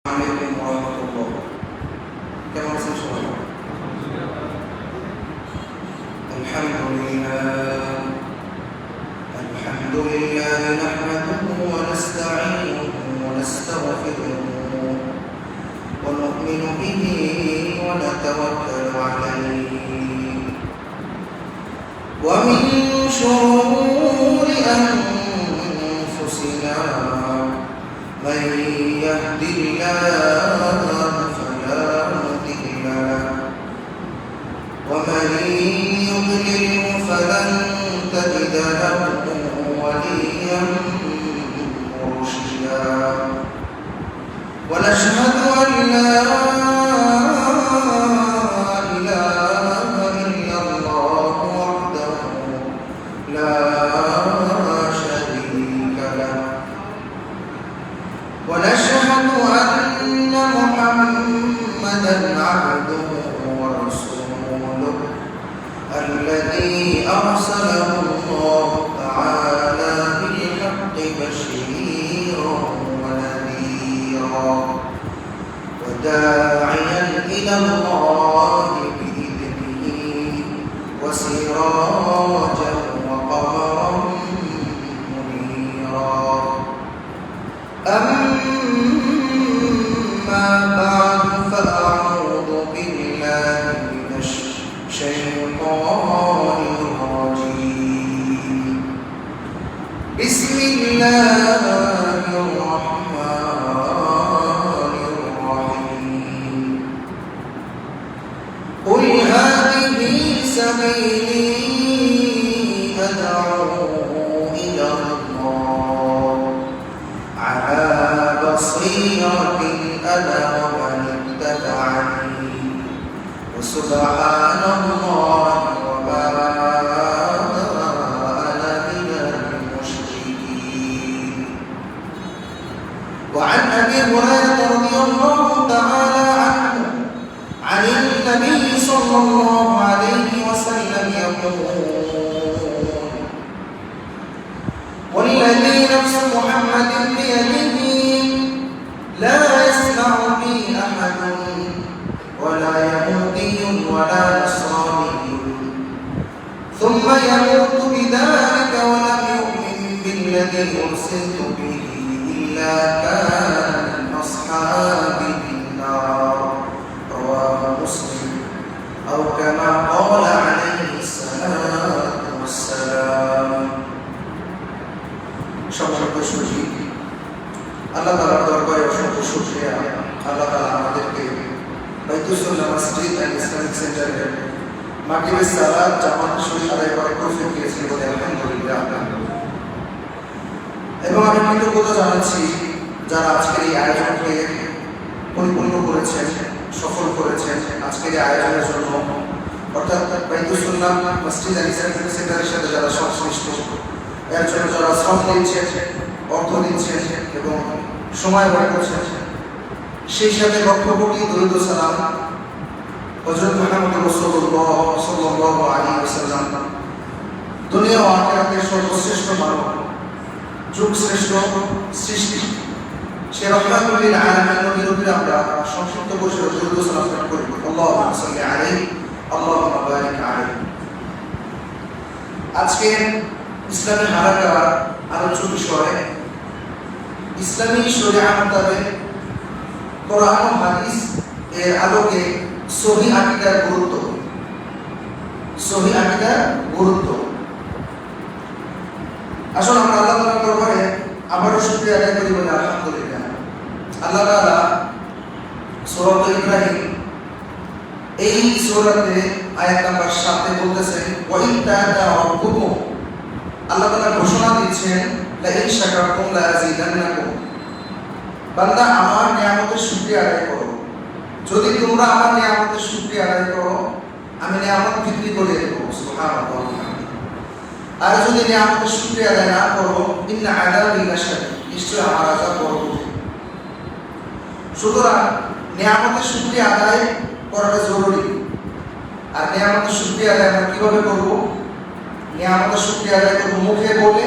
عليكم ورحمة الله. كما سنشرح الحمد لله نحمده ونستعينه ونستغفره ونؤمن به ونتوكل عليه ومن شرور أنفسنا من يهد الله فلا مضل له ومن يضلل فلن تجد له وليا مرشدا ونشهد أن لا إله إلا الله وحده لا شريك له ونشهد أن محمدا عبده ورسوله الذي أرسله الله تعالى بالحق بشيرا ونذيرا وداعيا إلى الله بإذنه وسراجا وقمرا منيرا أما بعد فأعوذ بالله من الشيطان الرجيم بسم الله الرحمن الرحيم قل هذه سبيلي أدعو إلى الله على بصيرة أنا ومن اتبعني وسبحان الله وما أنا من المشركين. وعن أبي هريرة رضي الله تعالى عنه عن النبي صلى الله عليه وسلم يقول والذي نفس محمد بيده لا يسمع بي أحد ولا يهودي ولا نصراني ثم يموت بذلك ولم يؤمن بالذي أرسلت به إلا كان من أصحاب النار رواه مسلم أو كما قال عليه الصلاة والسلام. সম্মানিত সুধী, আল্লাহ তাআলার দরবারে অসংখ্য শুকরিয়া। আল্লাহ তাআলা আমাদেরকে বাইতুল সুন্নাহ মসজিদ এন্ড ইসলামিক সেন্টারের মাগরিবের সালাত জামাত শরীফ আদায় করার তৌফিক দিয়েছেন বলে আলহামদুলিল্লাহ। এবং আমি কৃতজ্ঞতা জানাচ্ছি যারা আজকের এই আয়োজনকে পরিপূর্ণ করেছেন, সফল করেছেন। আজকের এই আয়োজনের জন্য অর্থাৎ বাইতুল সুন্নাহ মসজিদ এন্ড ইসলামিক সেন্টারের সাথে যারা সংশ্লিষ্ট, এর জন্য যারা শ্রম দিচ্ছেন, অর্থ দিচ্ছেন এবং সময় ব্যয় করছেন, সেই সাথে লক্ষ কোটি দরুদ ও সালাম হযরত মুহাম্মদ রাসূলুল্লাহ সাল্লাল্লাহু আলাইহি ওয়াসাল্লাম, দুনিয়া ও আখিরাতের সর্বশ্রেষ্ঠ মানব, যুগ শ্রেষ্ঠ সৃষ্টি, সে রাহমাতুল লিল আলামিন নবীর উপরে আমরা সংক্ষিপ্ত বসে দরুদ ও সালাম পাঠ করি। আল্লাহুম্মা সাল্লি আলাইহি আল্লাহুম্মা বারিক আলাইহি। আজকে ইসলামী হারাকার আলোচ্য বিষয় ইসলামী শরিয়াহ মোতাবেক কোরআন ও হাদিস এর আলোকে সহিহ আকীদার গুরুত্ব। সহিহ আকীদার গুরুত্ব। আসুন আমরা আল্লাহ তাআলার দরবারে আবারও শুকরিয়া আদায় করি বলে আলহামদুলিল্লাহ। আল্লাহ তাআলা সূরা ইব্রাহিম এই সূরাতে আয়াত নাম্বার 7 এ বলতেছেন ওয়া ইন তাআলা রাব্বুকুম, আল্লাহ তাআলা ঘোষণা দিচ্ছেন লা ইন শাকারতুম লা আযীদান্নাকুম, বান্দা আমার নিয়ামতের শুকরিয়া আদায় করো, যদি তোমরা আমার নিয়ামতের শুকরিয়া আদায় করো আমি নিয়ামত বৃদ্ধি করে দেব। সুবহানাল্লাহ। আর যদি নিয়ামতের শুকরিয়া আদায় না করো ইন্না আযাবি লাশাদীদ, নিশ্চয় আমার আযাব বড় কঠিন। সুতরাং নিয়ামতের শুকরিয়া আদায় করাটা জরুরি। আর নিয়ামতের শুকরিয়া আদায় আমরা কিভাবে করব? নিয়ামতের শুকরিয়া আদায় করব মুখে বলে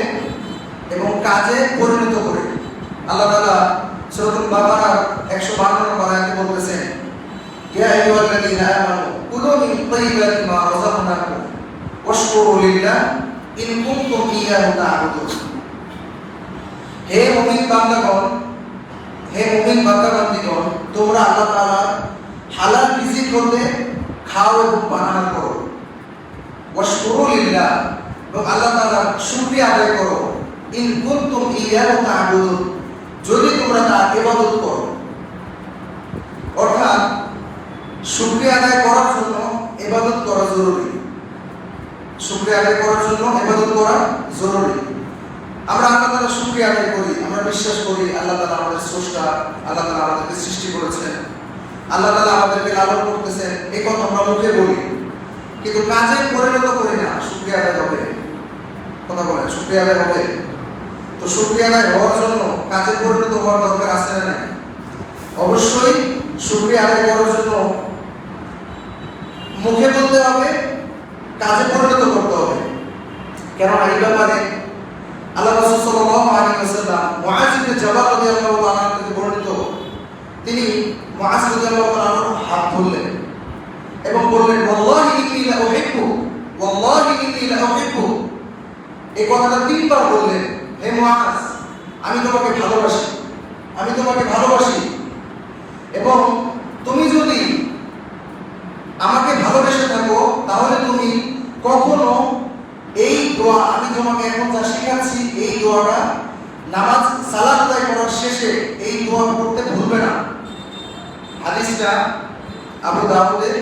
এবং কাজে পরিণত করে। আল্লাহ তাআলা সূরাতুল বাকারার 152 নম্বর আয়াতে বলতেছেন, ইয়া আইয়ুহাল্লাযীনা আমানু কুলু মিন তাইয়্যিবাতি মা রাযাকনাকুম ওয়াশকুরু লিল্লাহ ইন কুনতুম ইয়্যাহু তা'বুদুন। হে মুমিন বান্দাগণ, হে মুমিন বান্দাগণ, তোমরা আল্লাহ তাআলার হালাল রিজিক হতে খাও এবং পান করো। ওয়াশকুরু লিল্লাহ, এবং আল্লাহ তাআলার শুকরিয়া আদায় করো। ইন কুনতুম ইয়্যাহু তা'বুদুন, যদি তোমরা তার ইবাদত করো। অর্থাৎ শুকরিয়া আদায় করার জন্য ইবাদত করা জরুরি। শুকরিয়া আদায় করার জন্য ইবাদত করা জরুরি। আমরা আল্লাহ তাআলার শুকরিয়া আদায় করি, আমরা বিশ্বাস করি আল্লাহ তাআলা আমাদের স্রষ্টা, আল্লাহ তাআলা আমাদেরকে সৃষ্টি করেছেন, আল্লাহ তাআলা আমাদেরকে লালন করতেছেন, এই কথা আমরা মুখে বলি, কিন্তু কাজে পরিণত করি না। শুকরিয়া আদায় হবে, কথা বলেন, শুকরিয়া আদায় হবে। তো শুকরিয়া আদায় হওয়ার জন্য কাজে পরিণত হওয়ার দরকার আছে না? অবশ্যই শুকরিয়া আদায় করার জন্য মুখে বলতে হবে, কাজে পরিণত করতে হবে। কেননা এই ব্যাপারে আল্লাহ রাসূল সাল্লাল্লাহু আলাইহি ওয়াসাল্লাম মুআয ইবনে জাবাল রাদিয়াল্লাহু তাআলা থেকে বর্ণিত, তিনি মুআয রাদিয়াল্লাহু তাআলার হাত ধরলেন এবং বললেন, ওয়াল্লাহি ইন্নী লা উহিব্বু, ওয়াল্লাহি ইন্নী লা উহিব্বু। এই কথাটা তিনবার বললেন, হে মুআয, আমি তোমাকে ভালোবাসি, আমি তোমাকে ভালোবাসি, এবং তুমি যদি আমাকে ভালোবেসে থাকো তাহলে তুমি কখনো এই দোয়া, আমি তোমাকে এখন যা শেখাচ্ছি, এই দোয়াটা নামাজ সালাত আদায় করার শেষে এই দোয়া পড়তে ভুলবে না। হাদিসটা আবু দাউদে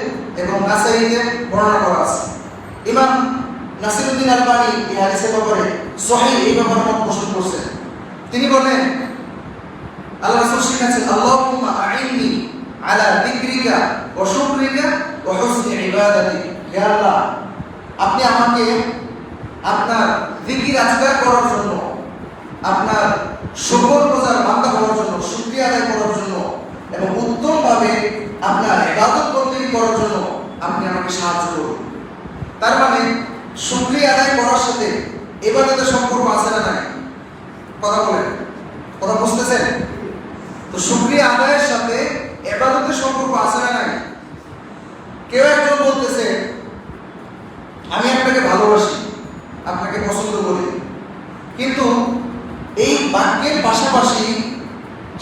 এবং নাসাইতে বর্ণনা করা আছে। ইমাম নাসিরউদ্দিন আলবানী এই হাদিসের ব্যাপারে সহিহ এই ব্যাপারে মত পোষণ করছেন। তিনি বলেন, আল্লাহ রাসূল শিখাচ্ছেন, আল্লাহুম্মা আইন্নি আলা যিকরিকা ওয়া শুকরিকা ওয়া হুসনি ইবাদাতিক। হে আল্লাহ, আপনি আমাকে আপনার জিকির আজকার করার জন্য, আপনার শুকর গুজার বান্দা হওয়ার জন্য, শুকরিয়া আদায় করার জন্য এবং উত্তমভাবে আপনার ইবাদত বন্দেগী করার জন্য আপনি আমাকে সাহায্য করুন। তার মানে শুকরিয়া আদায় করার সাথে ইবাদতের সম্পর্ক আছে না নাই? কথা বলেন, কথা বুঝতেছেন? তো শুকরিয়া আদায়ের সাথে ইবাদতের সম্পর্ক আছে না নাই? কেউ একজন বলতেছে, আমি আপনাকে ভালোবাসি, আপনাকে পছন্দ করি, কিন্তু এই বাক্যের পাশাপাশি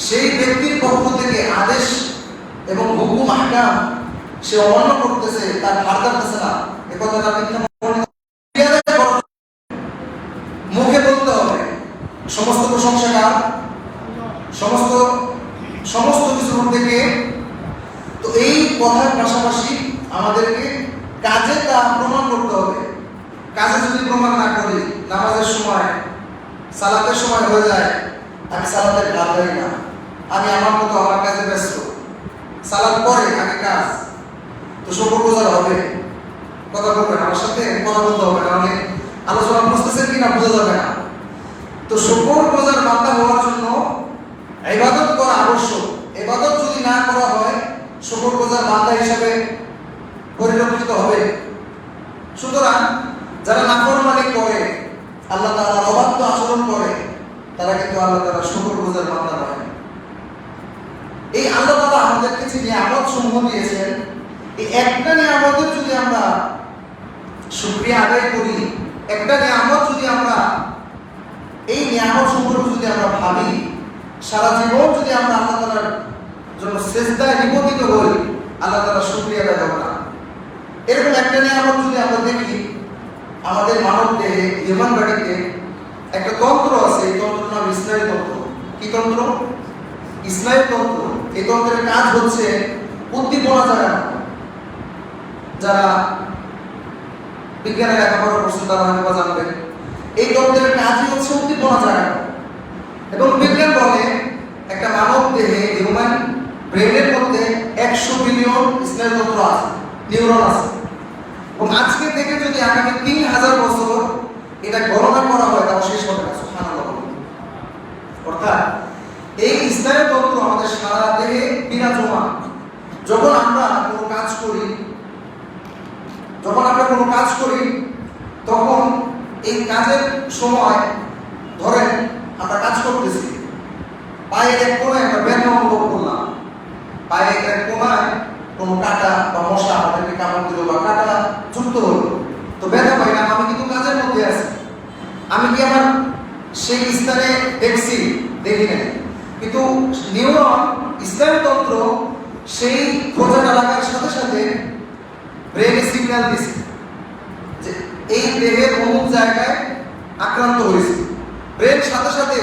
সেই ব্যক্তির পক্ষ থেকে আদেশ এবং হুকুম আহকাম সে অমান্য করতেছে, তার ধার ধারতেছে না, এ কথাটা মুখে বলতে হবে। সমস্ত প্রশংসা কার? সমস্ত সমস্ত কিছুর থেকে। তো এই কথার পাশাপাশি আমাদেরকে কাজে তা প্রমাণ করতে হবে। কাজে যদি প্রমাণ না করি, নামাজের সময়, সালাতের সময় হয়ে যায়, আমি সালাতের ভাব ধরি না, আমি আমার মতো আমার কাজে ব্যস্ত, সালাত পরে আগে কাজ, তো শুকর গুজার হবে। কথা বলবেন, আমার সাথে কথা বলতে হবে, নাহলে আলোচনা বুঝতেছেন কিনা বোঝা যাবে না। তো শুকর গুজার বান্দা হওয়ার জন্য ইবাদত করা আবশ্যক। ইবাদত যদি না করা হয়, শুকর গুজার বান্দা হিসাবে পরিলক্ষিত হবে। সুতরাং যারা নাফরমানি করে, আল্লাহ তাআলার অবাধ্য আচরণ করে, তারা কিন্তু আল্লাহ তাআলার শুকরগুজার বান্দা নয়। এই আল্লাহ তাআলা আমাদেরকে যে নিয়ামত সমূহ দিয়েছেন, এই একটা নিয়ামতের যদি আমরা শুকরিয়া আদায় করি, একটা নিয়ামত যদি আমরা, এই নিয়ামত সম্পর্কে যদি আমরা ভাবি, সারা জীবন যদি আমরা আল্লাহ তাআলার জন্য সিজদায় নিবেদিত হই, আল্লাহ তাআলা শুকরিয়া আদায় হবে না। এরকম একটা নিয়ামত যদি আমরা দেখি, আমাদের মানব দেহে, হিউম্যান বডিতে একটা তন্ত্র আছে, এই তন্ত্রের নাম স্নায়ু তন্ত্র। কি তন্ত্র? স্নায়ু তন্ত্র। এই তন্ত্রের কাজ হচ্ছে উদ্দীপনা জাগানো। যারা বিজ্ঞানে লেখাপড়া করছেন তারা হয়তো জানবেন, এই তন্ত্রের কাজই হচ্ছে উদ্দীপনা জাগানো। এবং বিজ্ঞান বলে একটা মানব দেহে, হিউম্যান ব্রেনের মধ্যে 100 বিলিয়ন স্নায়ুতন্ত্র আছে, নিউরন আছে। এবং আজকে থেকে যদি আগামী 3000 বছর এটা গণনা করা হয়, তাও শেষ হবে না। সুবহানাল্লাহ। অর্থাৎ এই স্নায়ুতন্ত্র আমাদের সারা দেহে বিরাজমান। যখন আমরা কোনো কাজ করি, তখন এই কাজের সময় ধরেন আমরা কাজ করতেছি, পায়ের এক কোণে একটা ব্যথা অনুভব করলাম, পায়ে কোনায় কোনো কাটা বা মশা আমাদেরকে কামড় দিল বা কাটা যুক্ত হলো, তো ব্যথা পাই না, আমি কিন্তু কাজের মধ্যে আছি, আমি কি আমার সেই স্থানে দেখছি? দেখি নাই। কিন্তু নিউরন স্নায়ুতন্ত্র সেই খোঁজাটা লাগার সাথে সাথে ব্রেনে সিগন্যাল দিছে যে এই দেহের অমুক জায়গায় আক্রান্ত হয়েছে। ব্রেন সাথে সাথে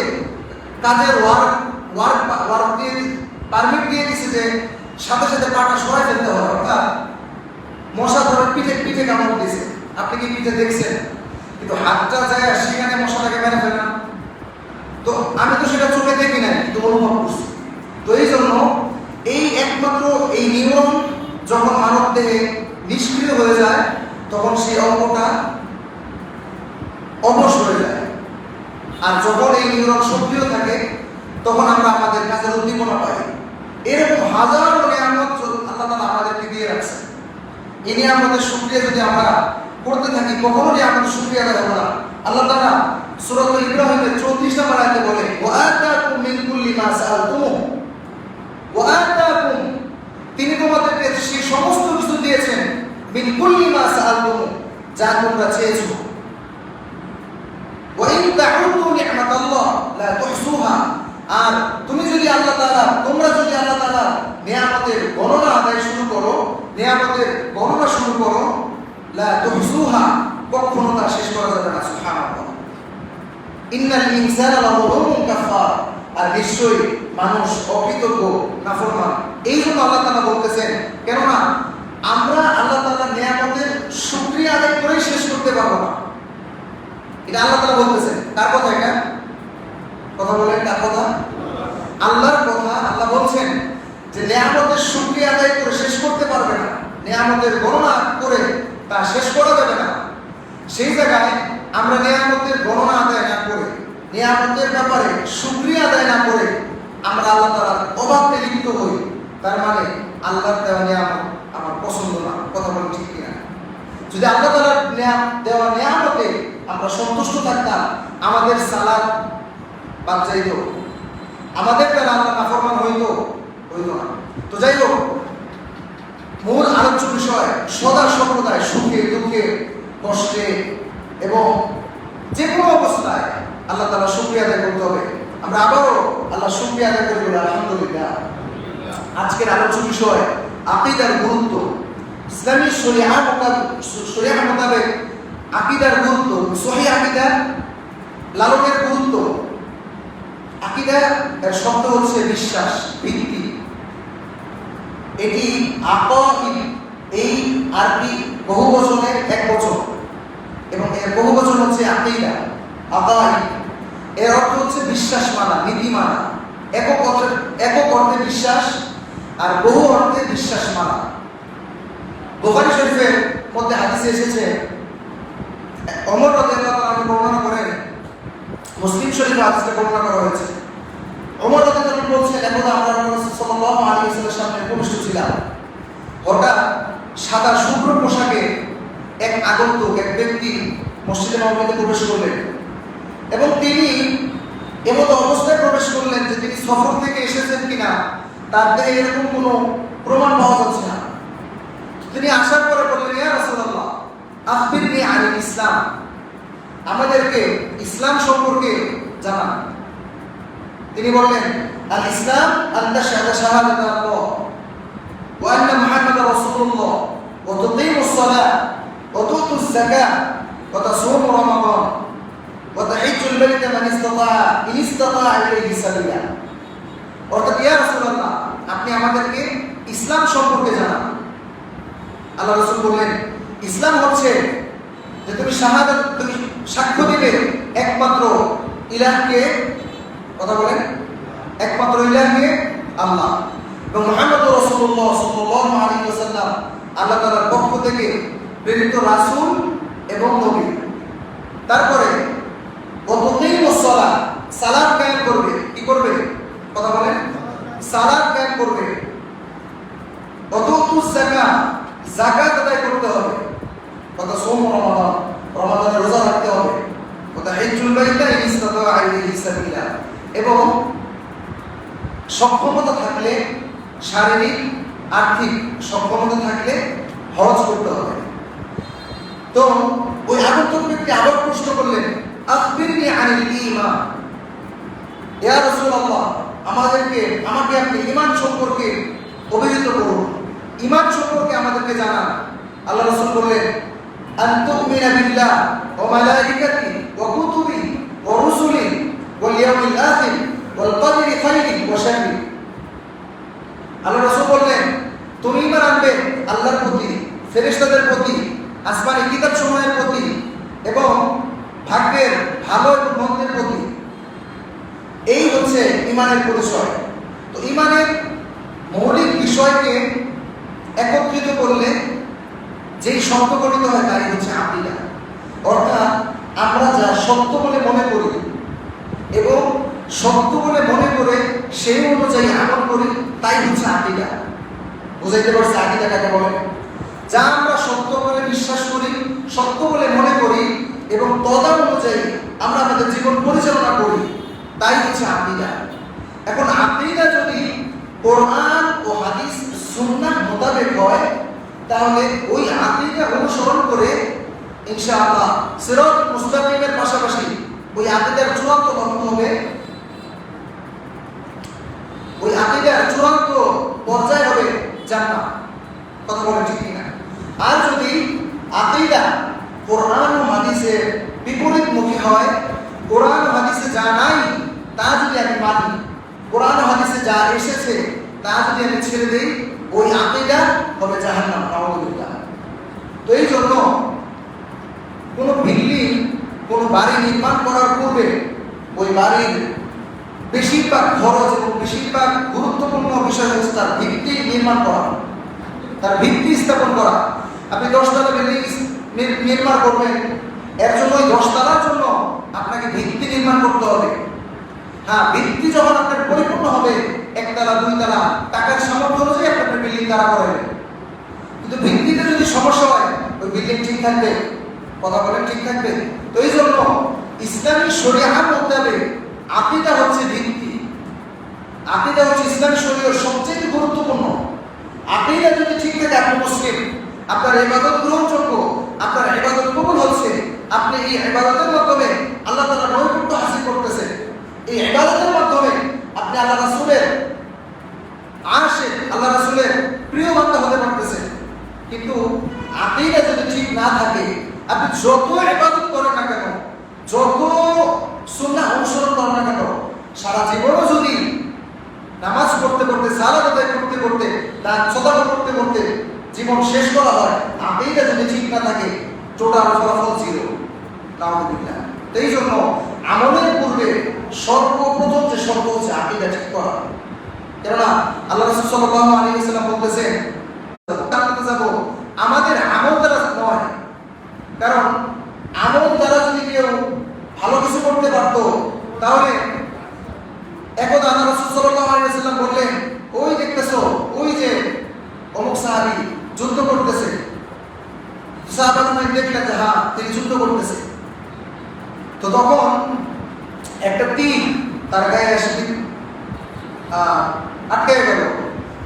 কাজের ওয়ার্ক দিয়ে পারমিট দিয়ে দিছে যে সাথে সাথে পাটা সরাই ফেলতে হবে। অর্থাৎ মশা ধরে পিঠে কামড় দিয়েছে, আপনি কি পিঠে দেখছেন? কিন্তু হাতটা যায় সেখানে মশাটাকে মেরে ফেলে না। তো আমি তো সেটা চোখে দেখি নাই, কিন্তু অনুভব করছি। তো এই জন্য এই একমাত্র এই নিউরন যখন মানব দেহে নিষ্ক্রিয় হয়ে যায় তখন সেই অঙ্গটা অবশ হয়ে যায়। আর যখন এই নিউরন সক্রিয় থাকে তখন আমরা আমাদের কাজের উদ্দীপনা পাই। এরকম হাজারো নিয়ামত আল্লাহ তাআলা আমাদেরকে দিয়ে রাখছে। এই নিয়ামতের শুকরিয়া যদি আমরা করতে থাকি, কখনো নিয়ামতের শুকরিয়া আদায় হবে না। আল্লাহ তাআলা সূরা ইব্রাহিমের 34 নম্বর আয়াতে বলে, ওয়া আতাকুম মিন কুল্লি মা সাআলতুমু, ওয়া আতাকুম, তিনি তোমাদেরকে সেই সমস্ত কিছু দিয়েছেন, মিন কুল্লি মা সাআলতুমু, যা তোমরা চেয়েছো। ওয়া ইন তাউদু নি'মাতাল্লাহ লা তুহসুহা, আর তুমি যদি তোমরা যদি আল্লাহ তাআলা নিয়ামতের গণনা আদায় শুরু করো, নিয়ামতের গণনা শুরু করো, লা তুহসুহা, কখনো তা শেষ করা যাবে না। সুবহানাল্লাহ। ইন্নাল ইনসানা লাযুলুমুন কাফার, আর নিশ্চয়ই মানুষ অকৃতজ্ঞ, নাফরমান। এই জন্য আল্লাহ তাআলা বলতেছেন, কেননা আমরা আল্লাহ তাআলার নিয়ামতের শুকরিয়া আদায় করেই শেষ করতে পারবো না। এটা আল্লাহ তাআলা বলতেছেন। কার কথা এটা? কথা বলেন, কার কথা? আল্লাহর কথা। আল্লাহ বলছেন যে নিয়ামতের শুকরিয়া আদায় করে শেষ করতে পারবে না, নিয়ামতের গণনা করে তা শেষ করা যাবে না। সেই জায়গায় আমরা নিয়ামতের গণনা আদায় না করে, নিয়ামতের ব্যাপারে শুকরিয়া আদায় না করে আমরা আল্লাহ তাআলার অবাধ্যে লিপ্ত হই, তার মানে আল্লাহর দেওয়া নিয়ামত আমার পছন্দ না। কথা বলেন ঠিক কিনা? যদি আল্লাহ তাআলার দেওয়া নিয়ামতে আমরা সন্তুষ্ট থাকতাম, আমাদের সালাত বাদ যাইত, আমাদের দ্বারা আল্লাহ নাফরমান হইতো না। তো যাই হোক, মূল আলোচ্য বিষয় সদা সর্বদাই সুখে দুঃখে কষ্টে এবং যে কোনো অবস্থায় আল্লাহ তাআলা শুকরিয়া আদায় করতে হবে। আমরা আবারও আল্লাহ শুকরিয়া আদায় করি বলে আলহামদুলিল্লাহ। আজকের আলোচ্য বিষয় আকীদার গুরুত্ব। ইসলামী শরিয়া মোতাবেক আকীদার গুরুত্ব, সহিহ আকীদা লালনের গুরুত্ব। আকীদা এর শব্দ হচ্ছে বিশ্বাস, ভিত্তি। এটি আকাঈদ, এই আরবি বহুবচনের এক বচন এবং এর বহুবচন হচ্ছে আকীদা, আকাঈদ। এর অর্থ হচ্ছে বিশ্বাস মানা, নীতি মানা। একক অর্থে বিশ্বাস আর বহু অর্থে বিশ্বাস মানা। বুখারী শরীফের মধ্যে হাদিসে এসেছে, ওমর রাদিয়াল্লাহু আনহু বর্ণনা করেন, মুসলিম শরীফে হাদিসটা বর্ণনা করা হয়েছে। ওমর রাদিয়াল্লাহু আনহু বলছেন, একদা আমরা রাসূল সাল্লাল্লাহু আলাইহি ওয়াসাল্লামের সামনে উপবিষ্ট ছিলাম। হঠাৎ সাদা শুভ্র পোশাকে এক আগন্তুক, এক ব্যক্তি মসজিদে নববীতে প্রবেশ করলেন এবং তিনি এমন অবস্থায় প্রবেশ করলেন যে তিনি সফর থেকে এসেছেন কিনা তার দেহে এরকম কোনো প্রমাণ পাওয়া যাচ্ছে না। তিনি আসার পরে বললেন, ইয়া রাসূলুল্লাহ আখবিরনি আনিল ইসলাম, আমাদেরকে ইসলাম সম্পর্কে জানান। তিনি বললেন, আল ইসলাম আন তাশহাদা শাহাদাতা আল্লাহ ওয়া আন্না মুহাম্মাদার রাসূলুল্লাহ ওয়া তুকিমুস সালাহ ওয়া তুতুজ যাকাহ ওয়া তাসুমু রমাদান ওয়া তাহিজ্জুল বাইতা মান ইসতাতা ইলাইহি সাবিলা। অর্থাৎ ইয়া রাসূলুল্লাহ, আপনি আমাদেরকে ইসলাম সম্পর্কে জানান। আল্লাহ রাসূল বললেন, ইসলাম হচ্ছে যে তুমি সাক্ষ্য দিবে একমাত্র ইলাহকে, কথা বলেন, একমাত্র ইলাহকে আল্লাহ, এবং মুহাম্মদ রাসূলুল্লাহ সাল্লাল্লাহু আলাইহি ওয়াসাল্লাম আল্লাহ তাআলার পক্ষ থেকে প্রেরিত রাসূল এবং নবী। তারপরে ওয়াতুকিমুস সালাহ, সালাত কায়েম করবে। কি করবে? কথা বলেন, সালাত কায়েম করবে। ওয়াতুতুজ যাকাত, যাকাত আদায় করতে হবে। কথা সোম রমাদান, রমাদানের রোজা রাখতে হবে। কথা হিজ্জুল বাইতা ইন ইসতাতা ইলাইহি সাবিলা, এবং সক্ষমতা থাকলে শারীরিক আর্থিক সক্ষমতা থাকলে হজ করতে হবে। তো ওই আগন্তুক ব্যক্তি আবার প্রশ্ন করলেন, আখবিরনি আনিল ঈমান, ইয়া রাসূলুল্লাহ, আমাকে আপনি ঈমান সম্পর্কে অভিহিত করুন, ঈমান সম্পর্কে আমাদেরকে জানান। আল্লাহ রাসূল বললেন, আন তুমিনা বিল্লাহ ওয়া মালাইকাতিহি ওয়া কুতুবিহি ওয়া রুসুলিহি ওয়াল ইয়াউমিল আখির ওয়াল কদরি খাইরিহি ওয়া শাররিহি। আল্লাহ রাসূল বললেন, তুমি ঈমান আনবে আল্লাহর প্রতি, ফেরেশতাদের প্রতি, আসমানি কিতাব সমূহের প্রতি এবং ভাগ্যের ভালো এবং মন্দের প্রতি। এই হচ্ছে ঈমানের পরিচয়। তো ঈমানের মৌলিক বিষয়কে একত্রিত করলে যেই শব্দ গঠিত হয় তাই হচ্ছে আকীদা। অর্থাৎ আমরা যা সত্য বলে মনে করি এবং সত্য বলে মনে করে সেই অনুযায়ী আমল করি তাই হচ্ছে আকীদা। বুঝাইতে পারছি আকীদা কাকে বলে? যা আমরা সত্য বলে বিশ্বাস করি, সত্য বলে মনে করি এবং তদনুযায়ী আমরা আমাদের জীবন পরিচালনা করি তাই হচ্ছে আকীদা। এখন আকীদা যদি কোরআন ও হাদিস সুন্নাহ মোতাবেক হয় তাহলে ওই আকীদা অনুসরণ করে ইনশাআল্লাহ সিরাতুল মুস্তাকিমের পাশাপাশি ওই আকীদার চূড়ান্ত লক্ষ্য হবে, ওই আকীদার চূড়ান্ত পর্যায় হবে জান্নাত। কথা বলে ঠিক কিনা? আর যদি আকীদা কোরআন ও হাদিসের বিপরীতমুখী হয়, কোরআন ও হাদিসে যা নাই তা যদি আমি মানি, কোরআন ও হাদিসে যা এসেছে তা যদি আমি ছেড়ে দেই, ওই আকীদা হবে জাহান্নাম, নাউযুবিল্লাহ। তো এই জন্য কোনো বিল্ডিং, কোনো বাড়ি নির্মাণ করার পূর্বে ওই বাড়ির বেশিরভাগ খরচ এবং বেশিরভাগ গুরুত্বপূর্ণ বিষয় হচ্ছে তার ভিত্তি নির্মাণ করা, তার ভিত্তি স্থাপন করা। আপনি 10 তলা বিল্ডিং নির্মাণ করবেন, এর জন্য ওই 10 তলার জন্য আপনাকে ভিত্তি নির্মাণ করতে হবে। হ্যাঁ, ভিত্তি যখন আপনার পরিপূর্ণ হবে, 1 তলা 2 তলা টাকার সামর্থ্য অনুযায়ী আপনার বিল্ডিং তারা করবে। কিন্তু ভিত্তিতে যদি সমস্যা হয় ওই বিল্ডিং ঠিক থাকবে? কথা বলেন ঠিক থাকবে? তো এই জন্য ইসলামী শরিয়াত মোতাবেক আকীদা হচ্ছে ভিত্তি। আকীদা হচ্ছে ইসলামী শরিয়তের সবচেয়ে গুরুত্বপূর্ণ। আকীদা যদি ঠিক থাকে আপনি মুসলিম, আপনার ইবাদত গ্রহণযোগ্য, আপনার ইবাদত কবুল হচ্ছে, আপনি এই ইবাদতের মাধ্যমে আল্লাহ তাআলার নৈকট্য হাসিল করতেছেন, এই ইবাদতের মাধ্যমে আপনি আল্লাহ রাসূলের আশিক, আল্লাহ রাসূলের প্রিয় বান্দা হতে পারতেছেন। কিন্তু আকীদা যদি ঠিক না থাকে, আপনি যত ইবাদত করেন না কেন, যত সুন্নাহ অনুসরণ করেন না কেন, সারা জীবনও যদি নামাজ পড়তে পড়তে, সালাত আদায় করতে করতে, দান সাদাকা করতে করতে জীবন শেষ করা হয়, আকীদা যদি ঠিক না থাকে, টোটাল ফলাফল জিরো, নাউযুবিল্লাহ। এই জন্য আমলের পূর্বে সর্বপ্রথম যে শর্ত হচ্ছে আকীদা ঠিক করা। কেননা আল্লাহ রাসূল সাল্লাল্লাহু আলাইহি ওয়াসাল্লাম বলতেছেন, আমাদের আমল দ্বারা নয়, কারণ আমল দ্বারা যদি কেউ ভালো কিছু করতে পারতো তাহলে একদা আল্লাহ রাসূল সাল্লাল্লাহু আলাইহি ওয়াসাল্লাম বললেন, ওই দেখতেছো, ওই যে অমুক সাহাবী যুদ্ধ করতেছে, সাহাবারা দেখলেন যে হ্যাঁ তিনি যুদ্ধ করতেছে। তো তখন একটা তীর তার গায়ে এসে আটকে গেল।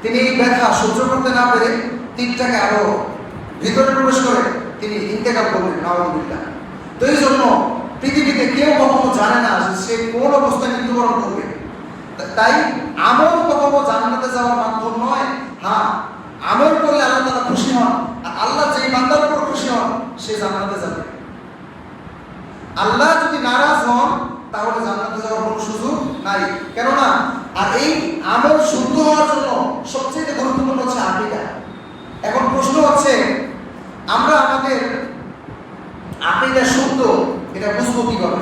তিনি এই ব্যথা সহ্য করতে না পেরে তীরটাকে আরো ভিতরে প্রবেশ করে তিনি ইন্তেকাল করলেন, নাউযুবিল্লাহ। তো এই জন্য পৃথিবীতে কেউ কখনো জানে না যে সে কোন অবস্থায় মৃত্যুবরণ করবে। তাই আমল কখনো জান্নাতে যাওয়ার মাধ্যম নয়। হ্যাঁ, আমল করলে আল্লাহ তাআলা খুশি হন, আর আল্লাহ যেই বান্দার উপর খুশি হন সে জান্নাতে যাবে। আল্লাহ যদি নারাজ হন তাহলে জান্নাতে যাওয়ার কোনো সুযোগ নাই। কেননা আর এই আমল শুদ্ধ হওয়ার জন্য সবচেয়ে গুরুত্বপূর্ণ হচ্ছে আকীদা। এখন প্রশ্ন হচ্ছে, আমরা আমাদের আকীদা শুদ্ধ এটা বুঝবো কিভাবে?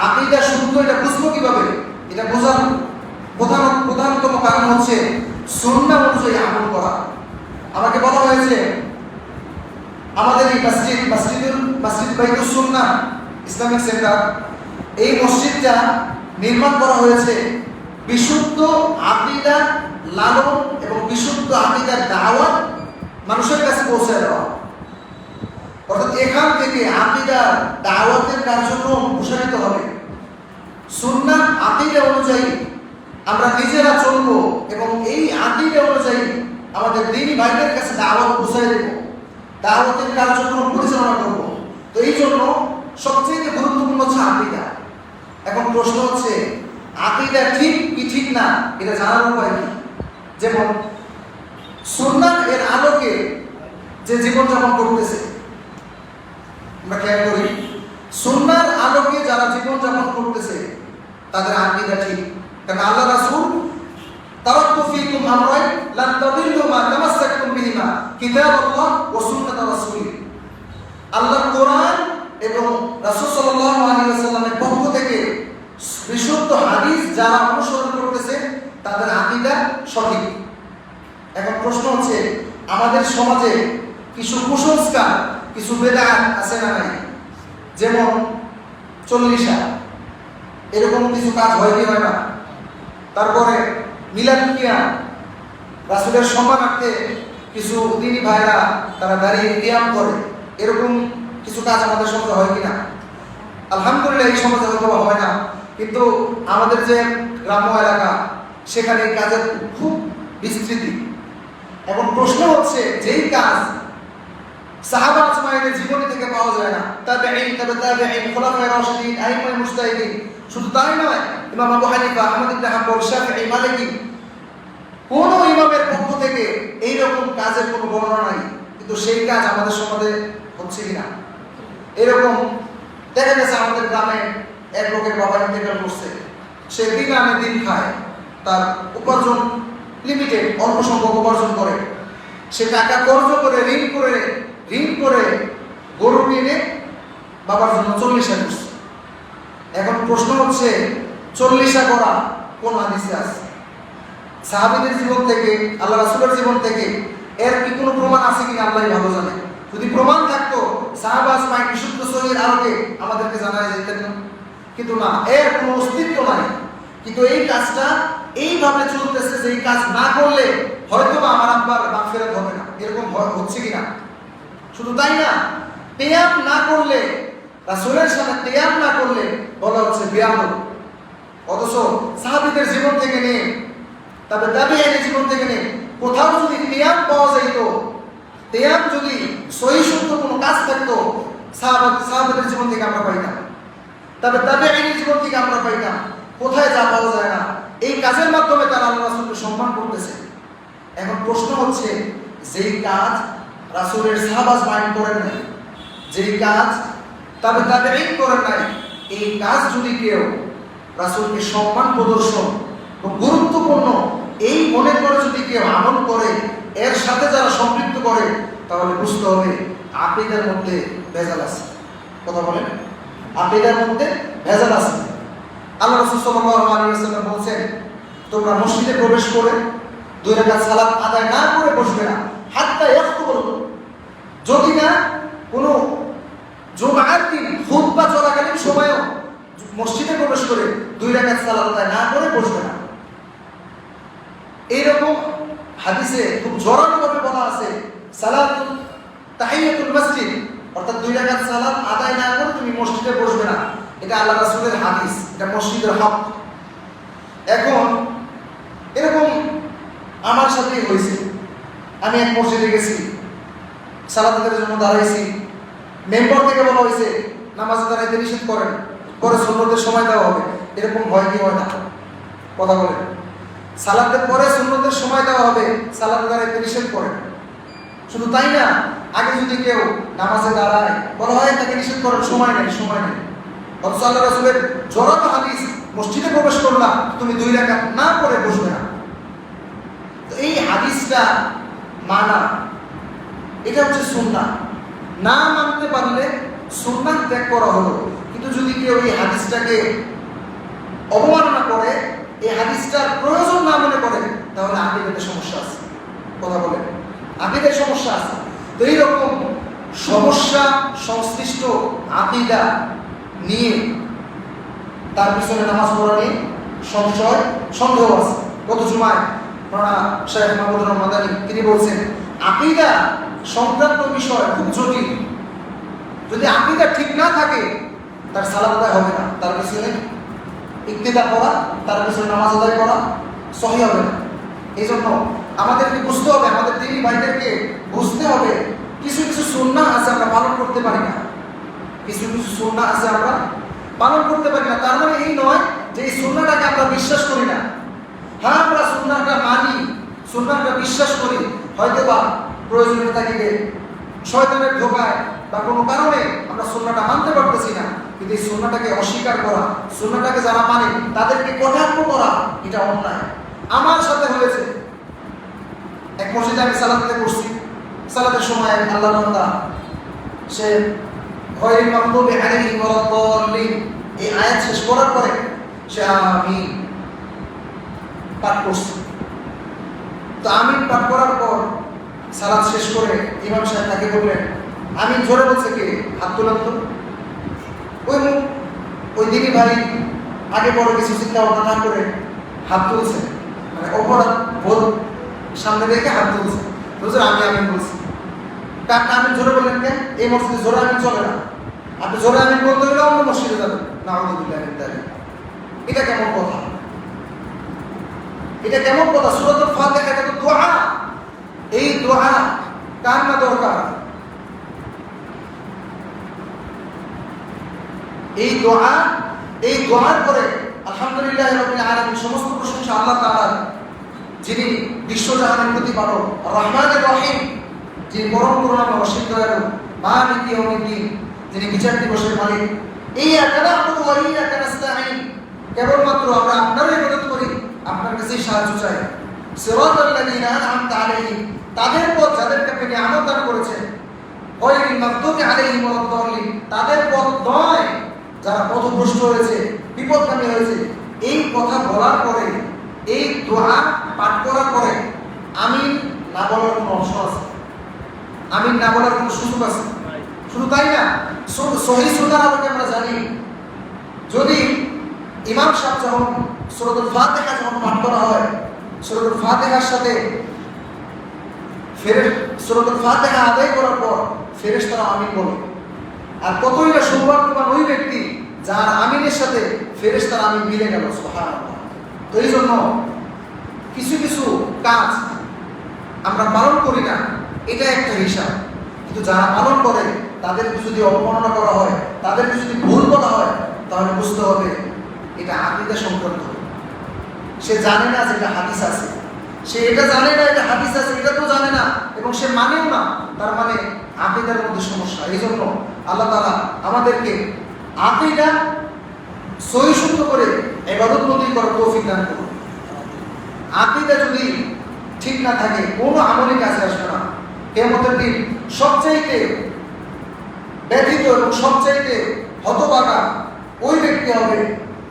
আকীদা শুদ্ধ এটা বুঝবো কিভাবে? এটা বোঝার প্রধানতম কারণ হচ্ছে সুন্নাহ অনুযায়ী আমল করা। আমাকে বলা হয়েছে আমাদের এই মসজিদ বাইতুস সুন্নাহ ইসলামিক সেন্টার, এই মসজিদটা নির্মাণ করা হয়েছে বিশুদ্ধ আকীদা লালন এবং বিশুদ্ধ আকীদার দাওয়াত মানুষের কাছে পৌঁছে দেওয়া। অর্থাৎ এখান থেকে আকীদার দাওয়াতের কার্যক্রম প্রসারিত হবে। সুন্নাহ আকীদা অনুযায়ী আমরা নিজেরা চলবো এবং এই আকীদা অনুযায়ী আমাদের দ্বীনি ভাইদের কাছে দাওয়াত পৌঁছে দেব, দাওয়াতের কার্যক্রম পরিচালনা করব। তো এই জন্য সবচেয়ে গুরুত্বপূর্ণ হচ্ছে আকীদা। এখন প্রশ্ন হচ্ছে আকীদা ঠিক কি ঠিক না এটা জানার উপায় কি? যেমন সুন্নাহ এর আলোকে যে জীবনযাপন করতেছে, আমরা খেয়াল করি সুন্নাহর আলোকে যারা জীবনযাপন করতেছে তাদের আকীদা ঠিক। কারণ আল্লাহ রাসূল তারাক্তু ফীকুম আমরাইন লান তাদিল্লু মা তামাসসাকতুম বিহিমা কিতাবাল্লাহ ওয়া সুন্নাত রাসূল। আল্লাহর কোরআন এবং রাসূল সাল্লাল্লাহু আলাইহি ওয়াসাল্লামের পক্ষ থেকে বিশুদ্ধ হাদিস যারা অনুসরণ করতেছে তাদের আকীদা সঠিক। এখন প্রশ্ন হচ্ছে আমাদের সমাজে কিছু কুসংস্কার, কিছু বেদাত আছে না নাই? যেমন 40 এরকম কিছু কাজ হয় কি হয় না? তারপরে মিলাদ কিয়াম, রাসূলের সম্মানার্থে কিছু দ্বীনি ভাইরা তারা দাঁড়িয়ে কিয়াম করে, এরকম কিছু কাজ আমাদের সমাজে হয় কিনা? আলহামদুলিল্লাহ এই সমাজে হয়তো হয় না, কিন্তু আমাদের যে গ্রাম্য এলাকা সেখানে এই কাজের খুব বিস্তৃতি। এখন প্রশ্ন হচ্ছে যেই কাজ সাহাবা আজমাইনের জীবনী থেকে পাওয়া যায় না, তাবেঈন, তাবেঈন, খুলাফায়ে রাশিদিন, আইম্মায়ে মুজতাহিদিন, শুধু তাই নয় ইমাম আবু হানিফা, আহমদ ইবনে হাম্বল, শাফিঈ, মালিকি, কোন ইমামের পক্ষ থেকে এই রকম কাজের কোনো বর্ণনা নাই। কিন্তু সেই কাজ আমাদের সমাজে হচ্ছে কিনা? এরকম দেখা গেছে আমাদের গ্রামে এক লোকের বাবা ইন্তেকাল করছে, সে দিন আনে দিন খায়, তার উপার্জন লিমিটেড, অল্প সংখ্যক উপার্জন করে, সে টাকা কর্জ করে ঋণ করে গরু কিনে বাবার জন্য 40 করছে। এখন প্রশ্ন হচ্ছে 40 করা কোন হাদিসে আছে? সাহাবীদের জীবন থেকে, আল্লাহ রাসূলের জীবন থেকে এর কি কোনো প্রমাণ আছে কিনা আল্লাহই ভালো জানে। যদি প্রমাণ থাকতো সাহাবা আজমাইন বিশুদ্ধ সহিহের আলোকে আমাদেরকে জানায় যেতেন, কিন্তু না, এর কোনো অস্তিত্ব নাই। কিন্তু এই কাজটা এইভাবে চলতেছে যে এই কাজ না করলে হয়তো আমার আব্বার মাগফিরাত হবে না, এরকম হচ্ছে কিনা? শুধু তাই না, কিয়াম না করলে, রাসূলের সাথে কিয়াম না করলে বলা হচ্ছে বিয়াদত। অথচ সাহাবীদের জীবন থেকে নিয়ে, তবে তাবেঈনের জীবন থেকে নিয়ে কোথাও যদি কিয়াম পাওয়া যেত, কিয়াম যদি সহিহ শুদ্ধ কোনো কাজ থাকতো, সাহাবাদের জীবন থেকে আমরা পাইতাম, তবে তাবেঈনের জীবন থেকে আমরা পাইতাম। কোথায় যা পাওয়া যায় না, এই কাজের মাধ্যমে তারা আল্লাহ রাসূলকে সম্মান করতেছে। এখন প্রশ্ন হচ্ছে যেই কাজ রাসূলের সাহাবা আজমাইন করেন নাই, যেই কাজ তাবেঈন করেন নাই, এই কাজ যদি কেউ রাসূলকে সম্মান প্রদর্শন গুরুত্বপূর্ণ এই মনে করে যদি কেউ আমল করে, এর সাথে যারা সম্পৃক্ত করে, তাহলে বুঝতে হবে আকীদার মধ্যে ভেজাল আছে। কথা বলেন, আকীদার মধ্যে ভেজাল আছে। আল্লাহ রাসূল সাল্লাল্লাহু আলাইহি ওয়াসাল্লাম বলেছেন, তোমরা মসজিদে প্রবেশ করে 2 রাকাত সালাত আদায় না করে বসবে না, হাত্তা ইয়াখতুবুল, যদি না কোনো জুমআর দিন খুতবা চলাকালীন সময়ও মসজিদে প্রবেশ করে 2 রাকাত সালাত আদায় না করে বসবে না। এইরকম হাদিসে খুব জোরালোভাবে বলা আছে সালাতুল তাহিয়াতুল মসজিদ, অর্থাৎ 2 রাকাত সালাত আদায় না করে তুমি মসজিদে বসবে না। এটা আল্লাহ রাসূলের হাদিস, এটা মসজিদের হক। এখন এরকম আমার সাথেই হয়েছে, আমি এক মসজিদে গেছি, সালাত আদায়ের জন্য দাঁড়াইছি, মেম্বার থেকে বলা হয়েছে নামাজ দাঁড়াইতে নিষেধ করেন, পরে সুন্নতের সময় দেওয়া হবে। এরকম ভয় কি হয় না? কথা বলেন, সালাতের পরে সুন্নতের সময় দেওয়া হবে, সালাত দাঁড়াইতে নিষেধ করেন। শুধু তাই না, আগে যদি কেউ নামাজে দাঁড়ায় বলা হয় তাকে নিষেধ করার সময় নেই, সময় নেই। অথচ আল্লাহ রাসূলের জোরালো হাদিস, মসজিদে প্রবেশ করলাম তুমি 2 রাকাত না করে বসবে না। তো এই হাদিসটা মানা, এটা হচ্ছে সুন্নাহ। না মানতে পারলে সুন্নাহ ত্যাগ করা হলো। কিন্তু যদি কেউ এই হাদিসটাকে অবমাননা করে, এই হাদিসটার প্রয়োজন না মনে করে, তাহলে আকীদাতে সমস্যা আছে। কথা বলেন, আকীদায় সমস্যা আছে। তো এইরকম সমস্যা সংশ্লিষ্ট আকীদা নিয়ে তার পিছনে নামাজ পড়া নিয়ে সংশয় সন্দেহ আছে। গত জুমায় মাওলানা শাইখ মাহমুদুর রহমান মাদানী তিনি বলছেন আকীদা সংক্রান্ত বিষয় খুব জটিল। যদি আকীদা ঠিক না থাকে তার সালাত আদায় হবে না, তার পিছনে ইক্তিদা করা, তার পিছনে নামাজ আদায় করা সহি হবে না। এই জন্য আমাদেরকে বুঝতে হবে, আমাদের দিনী ভাইদেরকে বুঝতে হবে, কিছু কিছু সুন্নাহ আছে আমরা পালন করতে পারি না, কিছু কিছু সুন্নাহ আছে আমরা পালন করতে পারি না। তার মানে এই নয় যে এই সুন্নাহটাকে আমরা বিশ্বাস করি না। হ্যাঁ, আমরা সুন্নাহটা মানি, সুন্নাহটা বিশ্বাস করি, হয়তো বা প্রয়োজনীয়তা থেকে শয়তানের ধোঁকায় বা কোনো কারণে আমরা সুন্নাহটা মানতে পারতেছি না, কিন্তু এই সুন্নাহটাকে অস্বীকার করা, সুন্নাহটাকে যারা মানে তাদেরকে কটাক্ষ করা, এটা অন্যায়। আমার সাথে হয়েছে, এক মসজিদে আমি সালাত দিতে করছি, সালাতের সময় আল্লাহর বান্দা সে গায়রিল মাগদুবি আলাইহিম ওয়ালাদ-দাল্লিন এই আয়াত শেষ করার পরে সে আমিন পাঠ করছে। তো আমিন পাঠ করার পর সালাত শেষ করে ইমাম সাহেব তাকে বললেন, আমিন জোরে বলছে কে? হাত তোলেন তো। ওই দিনী ভাই আগে বড় কিছু চিন্তা ভাবনা না করে হাত তুলছে, মানে অপরাধ বোধ সামনে রেখে হাত তুলছে। বুঝলেন, আমি আমিন বলছি। কারণ আমিন জোরে বললেন কেন? এই মসজিদে জোরে আমিন চলে না, আপনি জোরে আমিন বলতে হলে অন্য মসজিদে যাবেন। নাউযুবিল্লাহ মিন যালিক। এটা কেমন কথা? এটা কেমন কথা? সূরাতুল ফাতিহা এটা তো দোয়া, এই দোয়া কার না দরকার? এই দোয়ার পরে আলহামদুলিল্লাহ রাব্বিল আলামিন, সমস্ত প্রশংসা আল্লাহ তাআলার, যিনি বিশ্বজাহানের প্রতিপালক, রহমানুর রহিম, যিনি পরম করুণাময় অসীম দয়ালু, মালিক ইয়াউমিদ্দিন, যিনি বিচার দিবসের মালিক। এই আকানা আবুদু ওয়া ইয়াকা নাস্তাঈন, কেবলমাত্র আমরা আপনারই ইবাদত করি, আপনার কাছেই সাহায্য চাই। সিরাতাল লাযিনা আনআমতা আলাইহিম, তাদের পথ যাদেরকে আপনি নিয়ামত দান করেছেন, গায়রিল মাগদুবি আলাইহিম ওয়ালাদ-দাল্লিন, তাদের পথ নয় যারা পথভ্রষ্ট হয়েছে, বিপদগামী হয়েছে। এই কথা বলার পরে, এই দোয়া পাঠ করার পরে আমিন না বলার কোনো অপশন আছে? আমিন না বলার কোনো সুযোগ আছে? শুধু তাই না, সহিহ সুন্নাহর আলোকে আমরা জানি, যদি ইমাম সাহেব যখন সূরাতুল ফাতিহা যখন পাঠ করা হয়, সূরাতুল ফাতিহার সাথে সূরাতুল ফাতিহা আদায় করার পর ফেরেশতারা আমিন বলে। আর কতই না সৌভাগ্যবান ওই ব্যক্তি যার আমিনের সাথে ফেরেশতার আমিন মিলে গেল। সুবহানাল্লাহ। তো এই জন্য কিছু কিছু কাজ আমরা পালন করি না, এটা একটা হিসাব, কিন্তু যারা পালন করে তাদেরকে যদি অবমাননা করা হয়, তাদেরকে যদি ভুল বলা হয়, তাহলে বুঝতে হবে এটা আকীদা সংক্রান্ত। সে জানে না যে এটা হাদিস আছে, সে এটা জানে না এটা হাদিস আছে, এটা তো জানে না এবং সে মানেও না, তার মানে আকীদার মধ্যে সমস্যা। এই জন্য আল্লাহ তাআলা আমাদেরকে আকীদা সহি শুদ্ধ করে ইবাদত বন্দেগী করার তৌফিক দান করুন। আকীদা যদি ঠিক না থাকে, কোনো আমলই কাজে আসবে না। কিয়ামতের দিন সবচাইতে ব্যথিত এবং সবচাইতে হতভাগা ওই ব্যক্তি হবে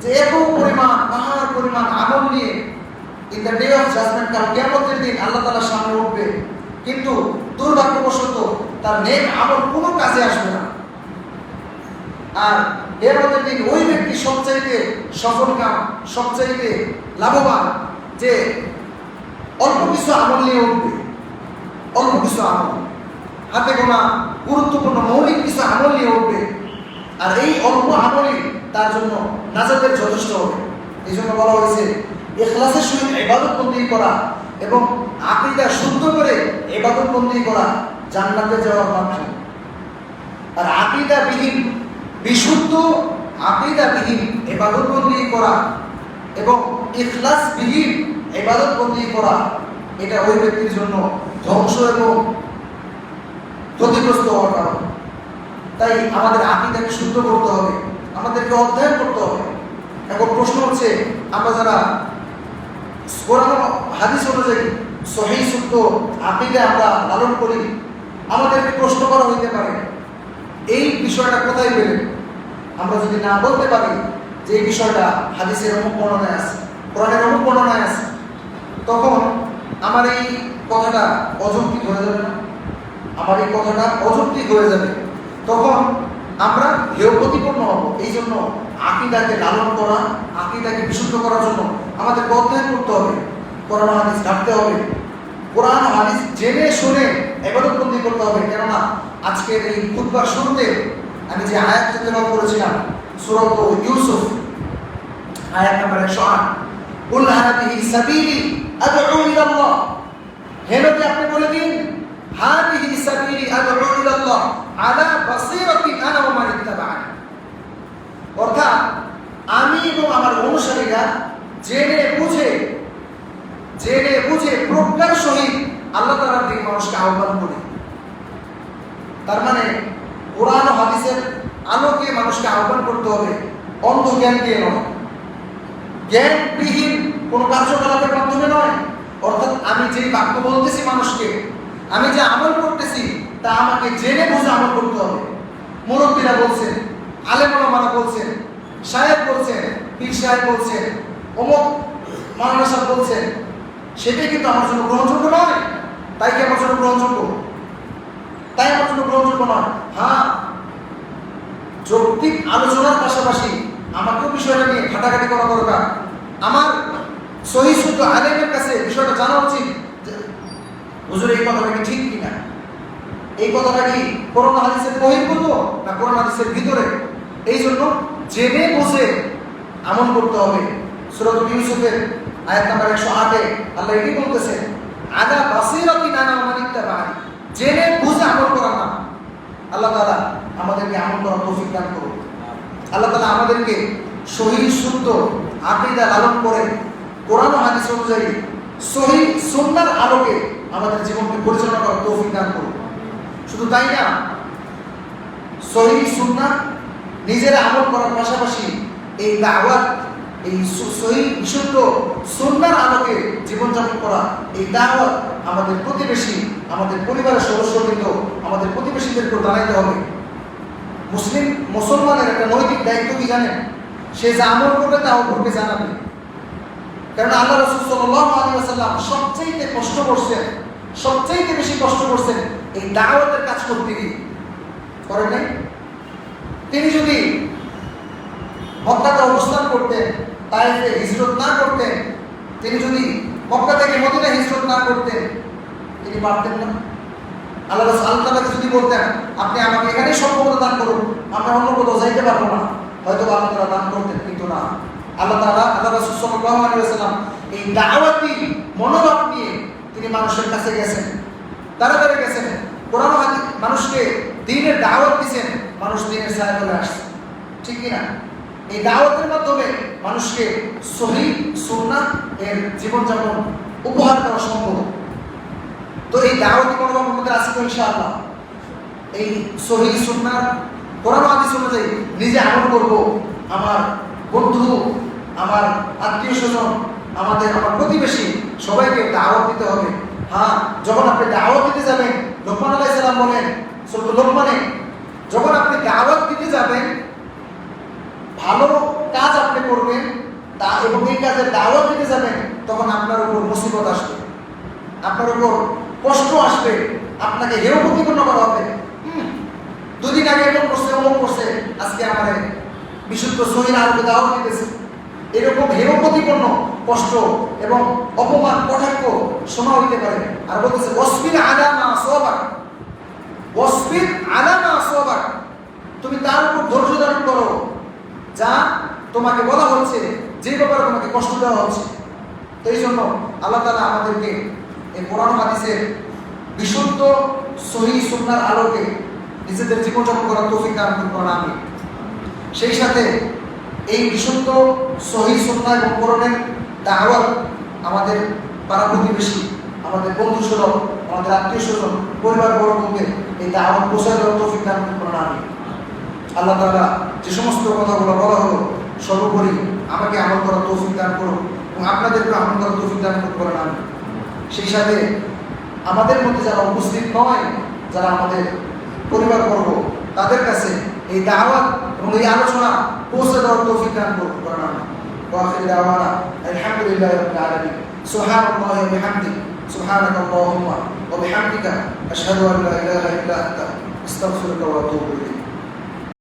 যে এত পরিমাণ, পাহাড় পরিমাণ আমল নিয়ে in the day of judgement, কাল কিয়ামতের দিন আল্লাহ তাআলার সামনে উঠবে, কিন্তু দুর্ভাগ্যবশত তার নেক আমল কোনো কাজে আসবে না। আর কিয়ামতের দিন ওই ব্যক্তি সবচাইতে সফলকাম, সবচাইতে লাভবান, যে অল্প কিছু আমল নিয়ে উঠবে, অল্প কিছু আমল, হাতে গোনা গুরুত্বপূর্ণ মৌলিক কিছু আমল নিয়ে উঠবে। আর এই অল্প আমলই তার জন্য নাজাতের যথেষ্ট হবে। এই জন্য বলা হয়েছে ইখলাসের সহিত ইবাদত বন্দেগী করা এবং আকীদা শুদ্ধ করে ইবাদত বন্দেগী করা জান্নাতে যাওয়ার মাধ্যম। আর আকীদাবিহীন, বিশুদ্ধ আকীদাবিহীন ইবাদত বন্দেগী করা এবং ইখলাসবিহীন ইবাদত বন্দেগী করা, এটা ওই ব্যক্তির জন্য ধ্বংস এবং ক্ষতিগ্রস্ত হওয়ার কারণ। তাই আমাদের আকীদাকে শুদ্ধ করতে হবে, আমাদেরকে অধ্যয়ন করতে হবে। এখন প্রশ্ন হচ্ছে, আমরা যারা কোরআন হাদিস অনুযায়ী সহিহ শুদ্ধ আকীদা আমরা লালন করি, আমাদেরকে প্রশ্ন করা হইতে পারে এই বিষয়টা কোথায় পেলেন? আমরা যদি না বলতে পারি যে এই বিষয়টা হাদিসের অমুক বর্ণনায় আছে, কোরআনের অমুক বর্ণনায় আছে, তখন আমার এই কথাটা অযৌক্তিক হয়ে যাবে না? আমার এই কথাটা অযৌক্তিক হয়ে যাবে, তখন আমরা হেয় প্রতিপন্ন হব। এই জন্য আকীদাকে লালন করা, আকীদাকে বিশুদ্ধ করার জন্য আমাদেরকে অধ্যয়ন করতে হবে, কোরআন হাদিস ঘাঁটতে হবে, কোরআন হাদিস জেনে শুনে ইবাদত বন্দেগী করতে হবে। কেননা আজকের এই খুতবার শুরুতে আমি যে আয়াতটা তেলাওয়াত করেছিলাম, সূরা ইউসুফ, আয়াত নাম্বার 108, কুল হাদিহি সাবিলি আদউ ইলাল্লাহ, হে নবী আপনি বলে দিন হাদিহি সাবিলি আদউ ইলাল্লাহ আলা বাসীরাতিন আনা ওয়া মান ইত্তাবা'আনি, অর্থাৎ আমি এবং আমার অনুসারীরা জেনে বুঝে প্রজ্ঞার সহিত আল্লাহ তাআলার দিকে মানুষকে আহ্বান করি। তার মানে কোরআন ও হাদিসের আলোকে মানুষকে আহ্বান করতে হবে, অন্ধ জ্ঞান দিয়ে নয়, জ্ঞানবিহীন কোনো কার্যকলাপের মাধ্যমে নয়। অর্থাৎ আমি যে বাক্য বলতেছি মানুষকে, আমি যে আমল করতেছি তা আমাকে জেনে বুঝে আমল করতে হবে। মুরব্বীরা বলছেন, আলেম ওলামারা বলছেন, সাহেব বলছেন, পীর সাহেব বলছেন, অমুক মাওলানা সাহেব বলছেন, সেটাই কিন্তু আমার জন্য গ্রহণযোগ্য নয়। তাই কি আমার জন্য গ্রহণযোগ্য? তাই আমার জন্য গ্রহণযোগ্য নয়। হ্যাঁ, যৌক্তিক আলোচনার পাশাপাশি আমাকেও বিষয়টা নিয়ে ঘাটাঘাটি করা দরকার। আমার সহিহ শুদ্ধ আলেমের কাছে বিষয়টা জানা উচিত যে হুজুর এই কথাটা কি ঠিক কিনা, এই কথাটা কি কোরআন হাদিসের বহির্ভূত না কোরআন হাদিসের ভিতরে। এই জন্য জেনে বুঝে আমল করতে হবে। সূরা ইউসুফের আয়াত নাম্বার 108 আল্লাহ এটি বলতেছেন, আলা বাসীরাতিন আনা ওয়া মান ইত্তাবা'আনি, জেনে বুঝে আমল করা না। আল্লাহ তাআলা আমাদেরকে আমল করার তৌফিক দান করুন। আল্লাহ তাআলা আমাদেরকে সহিহ শুদ্ধ আকীদা লালন করে কোরআন ও হাদিস অনুযায়ী সহিহ সুন্নাহর আলোকে আমাদের জীবনকে পরিচালনা করার তৌফিক দান করুন। শুধু তাই না, সহিহ সুন্নাহ নিজের আমল করার পাশাপাশি এই দাওয়াত, এই সহিহ বিশুদ্ধ সুন্নাহর আলোকে জীবনযাপন করা, এই দাওয়াত আমাদের প্রতিবেশী, আমাদের পরিবারের সদস্যবৃন্দ, আমাদের প্রতিবেশীদেরকে জানাইতে হবে। মুসলমানের একটা নৈতিক দায়িত্ব কি জানেন? সে যা আমল করবে তা অপরকে জানাবে। কারণ আল্লাহ রাসূল সাল্লাল্লাহু আলাইহি ওয়াসাল্লাম সবচেয়ে কষ্ট করছেন, সবচেয়ে বেশি কষ্ট করছেন এই দাওয়াতের কাজ করতে গিয়ে, করেন নাই? তিনি যদি মক্কাতে অবস্থান করতেন, তাইফে হিজরত না করতেন, তিনি যদি মক্কা থেকে মদিনা হিজরত না করতেন, তিনি পারতেন না। আল্লাহ তাআলা যদি বলতেন আপনি আমাকে এখানেই সম্পদ দান করুন, আমরা অন্য কোথাও যাইতে পারবো না, হয়তো আল্লাহ তাআলা দান করতেন, কিন্তু না। আল্লাহ রাসূল সাল্লাল্লাহু আলাইহি ওয়াসাল্লাম এই দাওয়াতি মনোভাব নিয়ে তিনি মানুষের কাছে গেছেন, তাড়াতাড়ি গেছেন, কোরআন হাদিস মানুষকে দ্বীনের দাওয়াত দিয়েছেন, মানুষ দ্বীনের ছায়াতলে আসছে, ঠিক কি না? এই দাওয়াতের মাধ্যমে মানুষকে সহিহ সুন্নাহ এর জীবনযাপন উপহার দেওয়া সম্ভব। তো এই দাওয়াতি মনোভাব আমাদের আছে তো ইনশাআল্লাহ। এই সহিহ সুন্নাহ কোরআন হাদিস অনুযায়ী নিজে আমল করব, আমার বন্ধু, আমার আত্মীয় স্বজন, আমার প্রতিবেশী সবাইকে দাওয়াত দিতে হবে। হ্যাঁ, যখন আপনি দাওয়াত দিতে যাবেন, লোকমান আলাইহিস সালাম বলেন সূরা লোকমানে, যখন আপনি দাওয়াত দিতে যাবেন, ভালো কাজ আপনি করবেন তা এবং এই কাজের দাওয়াত দিতে যাবেন, তখন আপনার উপর মুসিবত আসবে, আপনার উপর কষ্ট আসবে, আপনাকে হেয় প্রতিপন্ন করা হবে। দুদিন আগে এরকম করছে, অমুক করছে, আজকে আমাদের বিশুদ্ধ সহিহ আলোকে দাওয়াত দিতেছে। এরকম হেয় প্রতিপন্ন কষ্ট এবং অপমান কটাক্ষ শোনা হইতে পারে। আর বলতেছে ওয়াসবির আলা মা আসাবাক, ওয়াসবির আলা মা আসাবাক, তুমি তার উপর ধৈর্য ধারণ করো যা তোমাকে বলা হচ্ছে, যে ব্যাপারে তোমাকে কষ্ট দেওয়া হচ্ছে। তো এই জন্য আল্লাহ তাআলা আমাদেরকে এই কোরআন হাদিসের বিশুদ্ধ সহিহ সুন্নাহর আলোকে নিজেদের জীবনযাপন করার তৌফিক দান করুন। আমিন। সেই সাথে এই বিশুদ্ধ সহিহ সুন্নাহ এবং কোরআনের দাওয়াত আমাদের পাড়া প্রতিবেশী, আমাদের বন্ধু স্বজন, আমাদের আত্মীয় স্বজন, পরিবার বর্গকে এই দাওয়াত পৌঁছে দেওয়ার তৌফিক দান করুন। আমিন। আল্লাহ তাআলা যে সমস্ত কথাগুলো বলা হলো, সর্বোপরি আমাকে আমল করার তৌফিক দান করুন এবং আপনাদেরকে আমল করার তৌফিক দান করুন। আমিন। সেই সাথে আমাদের মধ্যে যারা উপস্থিত নয়, যারা আমাদের পরিবার বর্গ, তাদের কাছে এই দাওয়াত এবং এই আলোচনা পৌঁছে দেওয়ার তৌফিক দান করুন। আমিন। ওয়া আখিরু দাওয়ানা আলহামদুলিল্লাহি রাব্বিল আলামিন। সুবহানাল্লাহি ওয়া বিহামদিহি, সুবহানাকাল্লাহুম্মা ওয়া বিহামদিকা, আশহাদু আন লা ইলাহা ইল্লা আনতা, আস্তাগফিরুকা ওয়া আতুবু ইলাইক।